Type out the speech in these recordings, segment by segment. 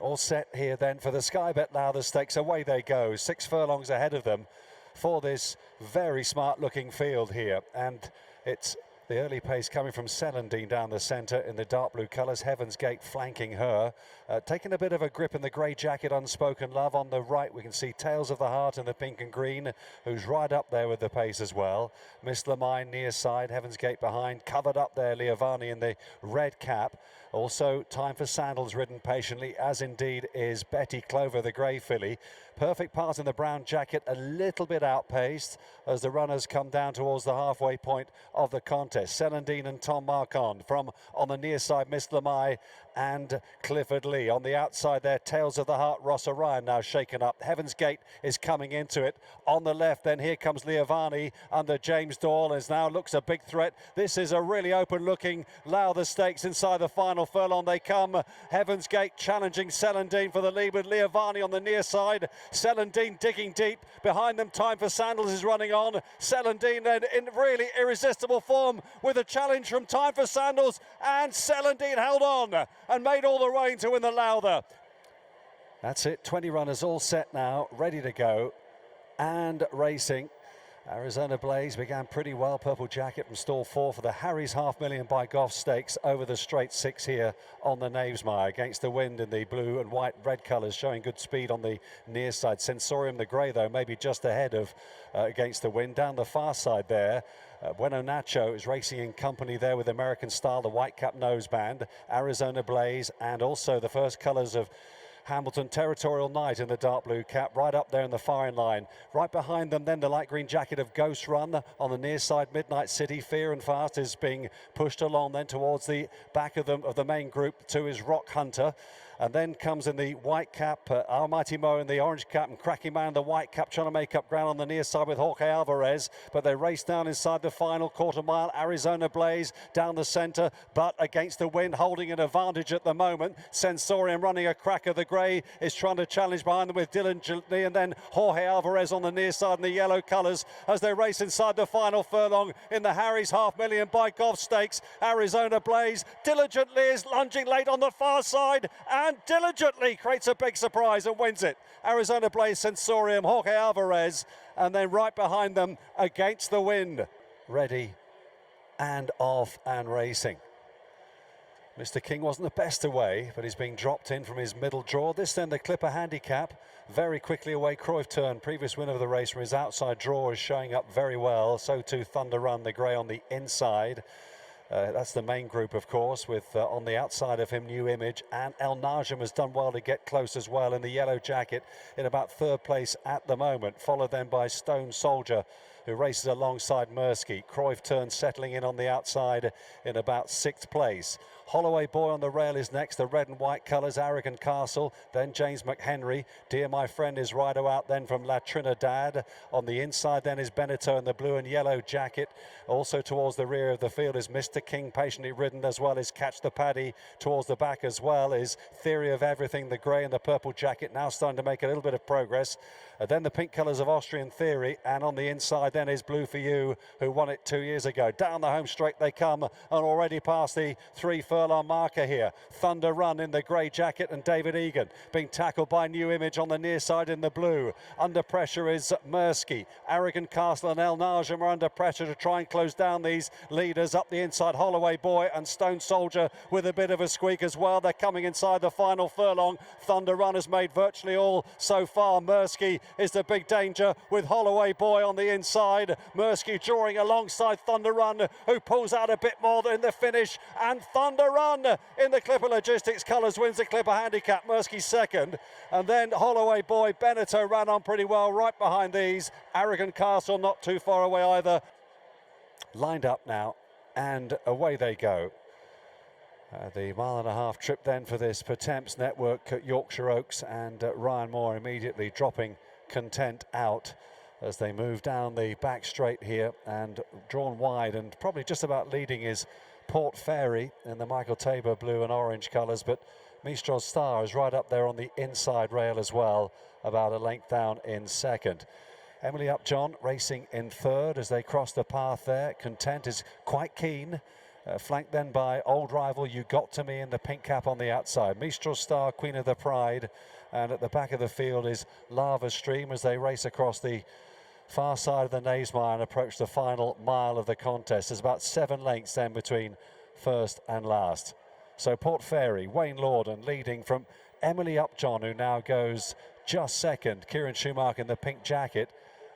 all set here then for the Sky Bet Lowther Stakes. Away they go, 6 furlongs ahead of them for this very smart looking field here, and it's the early pace coming from Celandine down the centre in the dark blue colours. Heaven's Gate flanking her. Taking a bit of a grip in the grey jacket, Unspoken Love. On the right, we can see Tales of the Heart in the pink and green, who's right up there with the pace as well. Miss Lamine near side, Heaven's Gate behind. Covered up there, Leovani in the red cap. Also, Time for Sandals ridden patiently, as indeed is Betty Clover, the grey filly. Perfect part in the brown jacket, a little bit outpaced as the runners come down towards the halfway point of the contest. Celandine and Tom Marquand from on the near side, Miss Lamai and Clifford Lee. On the outside there, Tales of the Heart, Ross Orion now shaken up. Heaven's Gate is coming into it. On the left, then here comes Leovani under James Doyle, as now looks a big threat. This is a really open-looking Lowther Stakes. Inside the final furlong they come. Heaven's Gate challenging Celandine for the lead with Leovani on the near side. Celandine digging deep. Behind them, Time for Sandals is running on. Celandine then in really irresistible form with a challenge from Time for Sandals, and Celandine held on and made all the rain to win the Lowther. That's it, 20 runners all set now, ready to go and racing. Arizona Blaze began pretty well. Purple Jacket from stall 4 for the Harry's $500,000 by Goff Stakes over the straight 6 here on the Knavesmire against the wind in the blue and white red colours, showing good speed on the near side. Sensorium the grey though maybe just ahead of against the wind. Down the far side there, Bueno Nacho is racing in company there with American Style, the white cap noseband, Arizona Blaze, and also the first colours of Hamilton Territorial Knight in the dark blue cap, right up there in the firing line. Right behind them then the light green jacket of Ghost Run on the near side. Midnight City, Fear and Fast is being pushed along then towards the back of them of the main group. 2 is Rock Hunter. And then comes in the white cap, Our Mighty Mo in the orange cap, and Cracking Man in the white cap trying to make up ground on the near side with Jorge Alvarez. But they race down inside the final quarter mile. Arizona Blaze down the centre, but against the wind, holding an advantage at the moment. Sensorium running a cracker. The grey is trying to challenge behind them with diligently, and then Jorge Alvarez on the near side in the yellow colours as they race inside the final furlong in the Harry's $500,000 by Goff Stakes. Arizona Blaze diligently is lunging late on the far side and diligently creates a big surprise and wins it. Arizona Blaze, Sensorium, Jorge Alvarez, and then right behind them against the wind, ready and off and racing. Mr. King wasn't the best away, but he's being dropped in from his middle draw. This then the Clipper handicap, very quickly away. Cruyff Turn, previous winner of the race, from his outside draw is showing up very well. So too Thunder Run, the grey on the inside. That's the main group, of course, with on the outside of him, New Image, and El Najm has done well to get close as well in the yellow jacket in about 3rd place at the moment, followed then by Stone Soldier, who races alongside Mursky. Cruyff Turn settling in on the outside in about 6th place. Holloway Boy on the rail is next, the red and white colours, Arrogant Castle, then James McHenry. Dear My Friend is Rido out then from La Trinidad. On the inside then is Benetton in the blue and yellow jacket. Also towards the rear of the field is Mr. King, patiently ridden, as well as Catch the Paddy. Towards the back as well is Theory of Everything, the grey and the purple jacket, now starting to make a little bit of progress. Then the pink colours of Austrian Theory, and on the inside then is Blue for You, who won it 2 years ago. Down the home straight they come, and already past the 3 furlong marker here. Thunder Run in the grey jacket and David Egan being tackled by New Image on the near side in the blue. Under pressure is Mursky. Arrogant Castle and El Najm are under pressure to try and close down these leaders. Up the inside, Holloway Boy and Stone Soldier with a bit of a squeak as well. They're coming inside the final furlong. Thunder Run has made virtually all so far. Mursky is the big danger with Holloway Boy on the inside. Mursky drawing alongside Thunder Run, who pulls out a bit more in the finish, and Thunder Run in the Clipper Logistics colours wins the Clipper handicap. Mursky second, and then Holloway Boy, Benetton ran on pretty well right behind these. Arrogant Castle not too far away either. Lined up now, and away they go. The 1.5-mile trip then for this Pertemps Network at Yorkshire Oaks, and Ryan Moore immediately dropping Content out as they move down the back straight here and drawn wide, and probably just about leading is Port Fairy in the Michael Tabor blue and orange colours, but Mistral Star is right up there on the inside rail as well, about a length down in second. Emily Upjohn racing in third as they cross the path there. Content is quite keen flanked then by old rival You Got To Me in the pink cap on the outside. Mistral Star, Queen of the Pride, and at the back of the field is Lava Stream as they race across the far side of the Naesmire and approach the final mile of the contest. There's about 7 lengths then between first and last. So Port Fairy, Wayne Lorden leading from Emily Upjohn, who now goes just second. Kieran Schumacher in the pink jacket.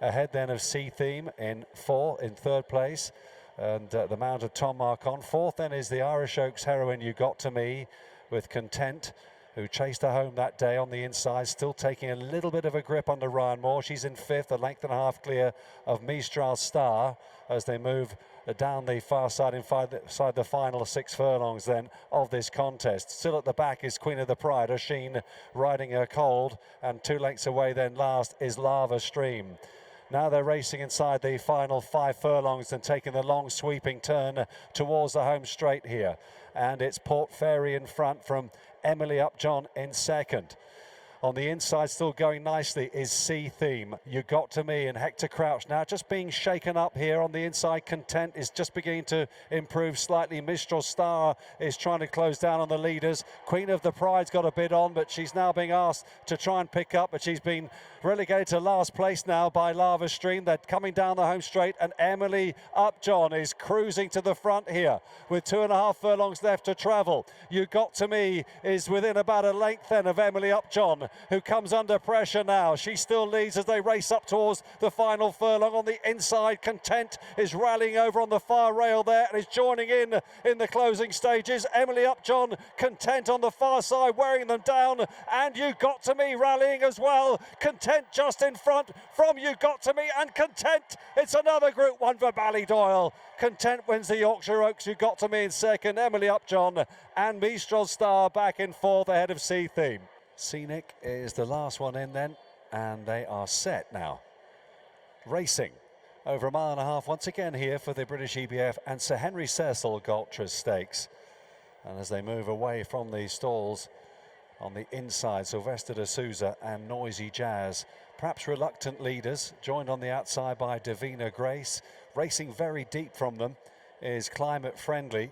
Ahead then of Sea Theme in third place. And the mount of Tom Marcon. Fourth then is the Irish Oaks heroine You Got To Me with Content, who chased her home that day on the inside, still taking a little bit of a grip under Ryan Moore. She's in fifth, a length and a half clear of Mistral Star as they move down the far side inside the final 6 furlongs then of this contest. Still at the back is Queen of the Pride, Oisin riding her cold, and 2 lengths away then last is Lava Stream. Now they're racing inside the final 5 furlongs and taking the long sweeping turn towards the home straight here. And it's Port Fairy in front from Emily Upjohn in second. On the inside, still going nicely, is Sea Theme. You Got To Me and Hector Crouch now just being shaken up here on the inside. Content is just beginning to improve slightly. Mistral Star is trying to close down on the leaders. Queen of the Pride's got a bit on, but she's now being asked to try and pick up, but she's been relegated to last place now by Lava Stream. They're coming down the home straight, and Emily Upjohn is cruising to the front here with 2.5 furlongs left to travel. You Got To Me is within about a length then of Emily Upjohn, who comes under pressure now. She still leads as they race up towards the final furlong. On the inside, Content is rallying over on the far rail there and is joining in the closing stages. Emily Upjohn, Content on the far side, wearing them down, and You Got To Me rallying as well. Content just in front from You Got To Me, and Content, it's another Group 1 for Ballydoyle. Content wins the Yorkshire Oaks. You Got To Me in second, Emily Upjohn and Mistral Star back in fourth ahead of Sea Theme. Scenic is the last one in then, and they are set now. Racing over 1.5 miles once again here for the British EBF and Sir Henry Cecil Gultras Stakes. And as they move away from the stalls on the inside, Sylvester de Souza and Noisy Jazz, perhaps reluctant leaders, joined on the outside by Davina Grace. Racing very deep from them is Climate Friendly,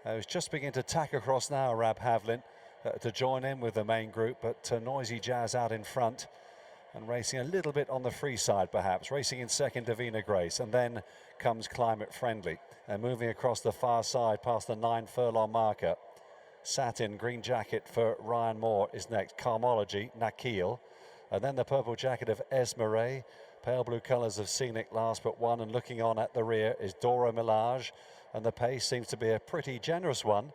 who's just beginning to tack across now, Rab Havlin, to join in with the main group, but Noisy Jazz out in front and racing a little bit on the free side perhaps. Racing in second, Davina Grace, and then comes Climate Friendly. And moving across the far side past the 9 furlong marker, Satin, green jacket for Ryan Moore is next. Carmology, Nakil, and then the purple jacket of Esmeré. Pale blue colours of Scenic last but one, and looking on at the rear is Dora Milage, and the pace seems to be a pretty generous one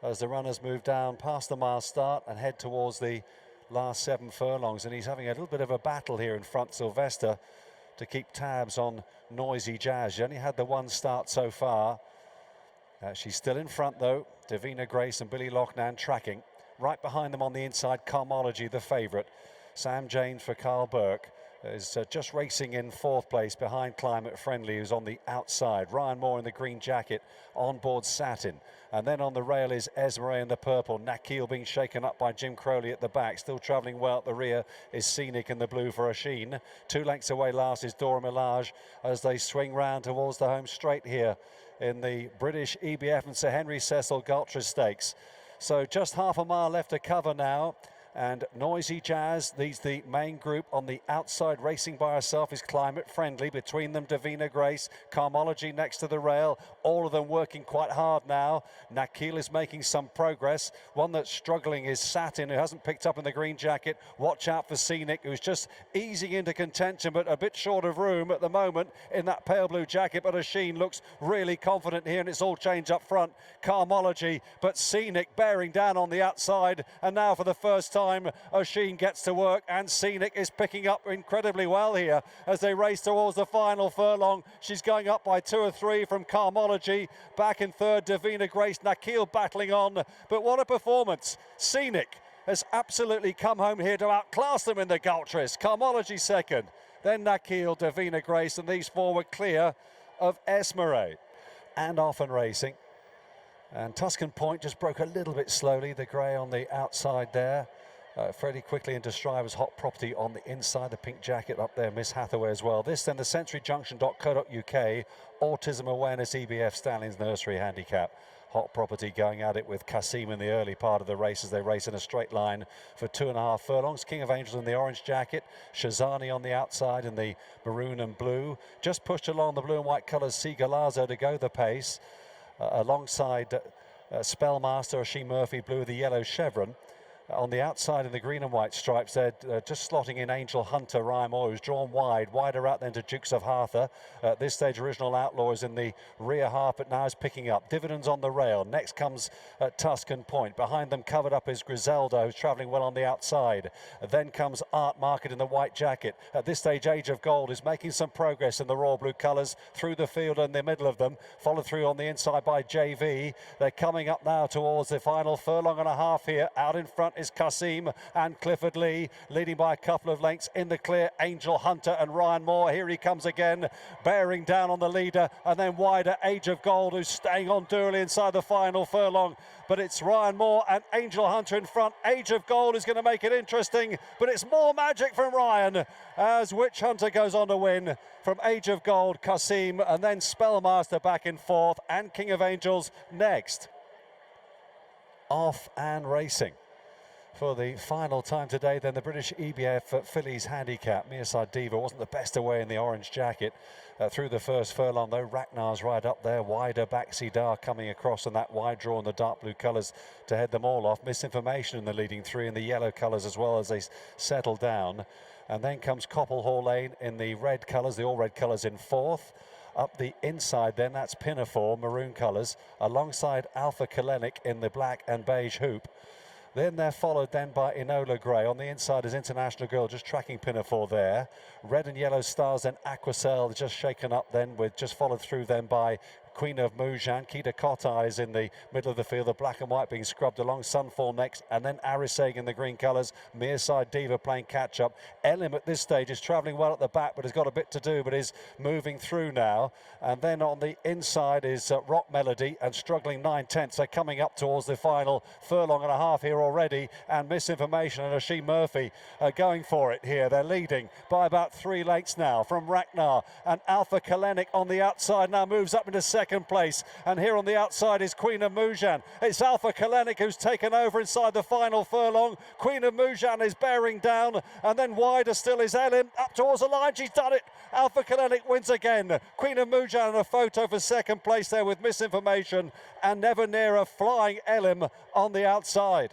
as the runners move down past the mile start and head towards the last 7 furlongs. And he's having a little bit of a battle here in front, Sylvester, to keep tabs on Noisy Jazz. She only had the 1 start so far. She's still in front though. Davina Grace and Billy Loughnane tracking. Right behind them on the inside, Carmology, the favourite. Sam James for Carl Burke is just racing in 4th place behind Climate Friendly, who's on the outside. Ryan Moore in the green jacket on board Satin. And then on the rail is Esmeré in the purple. Nakil being shaken up by Jim Crowley at the back. Still travelling well at the rear is Scenic in the blue for Oisin. 2 lengths away last is Dora Milage as they swing round towards the home straight here in the British EBF and Sir Henry Cecil Gultras Stakes. So just 1/2 mile left to cover now. And Noisy Jazz leads the main group. On the outside, racing by herself, is Climate Friendly. Between them, Davina Grace, Carmology next to the rail. All of them working quite hard now. Nakil is making some progress. One that's struggling is Satin, who hasn't picked up in the green jacket. Watch out for Scenic, who's just easing into contention, but a bit short of room at the moment in that pale blue jacket. But Oisin looks really confident here, and it's all changed up front. Carmology, but Scenic bearing down on the outside. And now for the first time, Oisin gets to work, and Scenic is picking up incredibly well here as they race towards the final furlong. She's going up by 2 or 3 from Carmology. Back in third, Davina Grace. Nakil battling on, but what a performance. Scenic has absolutely come home here to outclass them in the Gultras. Carmology second, then Nakil, Davina Grace, and these 4 were clear of Esmeré. And often racing. And Tuscan Point just broke a little bit slowly, the grey on the outside there. Fairly quickly into stride was Hot Property on the inside, the pink jacket up there, Miss Hathaway as well. This then the sensoryjunction.co.uk Autism Awareness EBF Stallions Nursery Handicap. Hot Property going at it with Kasim in the early part of the race as they race in a straight line for 2.5 furlongs. King of Angels in the orange jacket, Shazani on the outside in the maroon and blue. Just pushed along the blue and white colours, Sigalazo to go the pace. Alongside Spellmaster, Oshie Murphy, blue with the yellow chevron. On the outside in the green and white stripes, they're just slotting in Angel Hunter, Ryan Moore, who's drawn wide. Wider out then to Dukes of Hathor. At this stage, Original Outlaw is in the rear half, but now is picking up. Dividends on the rail. Next comes Tuscan Point. Behind them, covered up, is Griselda, who's travelling well on the outside. Then comes Art Market in the white jacket. At this stage, Age of Gold is making some progress in the royal blue colours through the field and the middle of them. Followed through on the inside by JV. They're coming up now towards the final furlong and a half here. Out in front is Kasim and Clifford Lee, leading by a couple of lengths. In the clear, Angel Hunter and Ryan Moore. Here he comes again, bearing down on the leader, and then wider Age of Gold, who's staying on dually inside the final furlong. But it's Ryan Moore and Angel Hunter in front. Age of Gold is going to make it interesting, but it's more magic from Ryan as Witch Hunter goes on to win from Age of Gold, Kasim, and then Spellmaster back in fourth, and King of Angels next. Off and racing for the final time today. Then the British EBF Fillies Handicap. Mirsad Diva wasn't the best away in the orange jacket through the first furlong, though. Rachnar's right up there, wider back Sidar coming across, and that wide draw in the dark blue colours to head them all off. Misinformation in the leading three in the yellow colours as well as they settle down. And then comes Copplehall Lane in the red colours, the all red colours in fourth. Up the inside then, that's Pinafore, maroon colours, alongside Alfa Kellenic in the black and beige hoop. Then they're followed then by Enola Grey. On the inside is International Girl, just tracking Pinafore there. Red and yellow stars, then Aquacel just shaken up then, with just followed through then by Queen of Mujan. Kita Kotai is in the middle of the field, the black and white being scrubbed along. Sunfall next, and then Ariseg in the green colours. Mirsad Diva playing catch up. Elim at this stage is travelling well at the back, but has got a bit to do, but is moving through now. And then on the inside is Rock Melody, and struggling 9/10. They're coming up towards the final furlong and a half here already. And Misinformation and Oshie Murphy are going for it here. They're leading by about 3 lengths now from Rachnar, and Alfa Kellenic on the outside now moves up into second place, and here on the outside is Queen of Mujan. It's Alfa Kellenic who's taken over inside the final furlong. Queen of Mujan is bearing down, and then wider still is Elim up towards the line. She's done it. Alfa Kellenic wins again. Queen of Mujan in a photo for second place there with Misinformation, and never nearer flying Elim on the outside.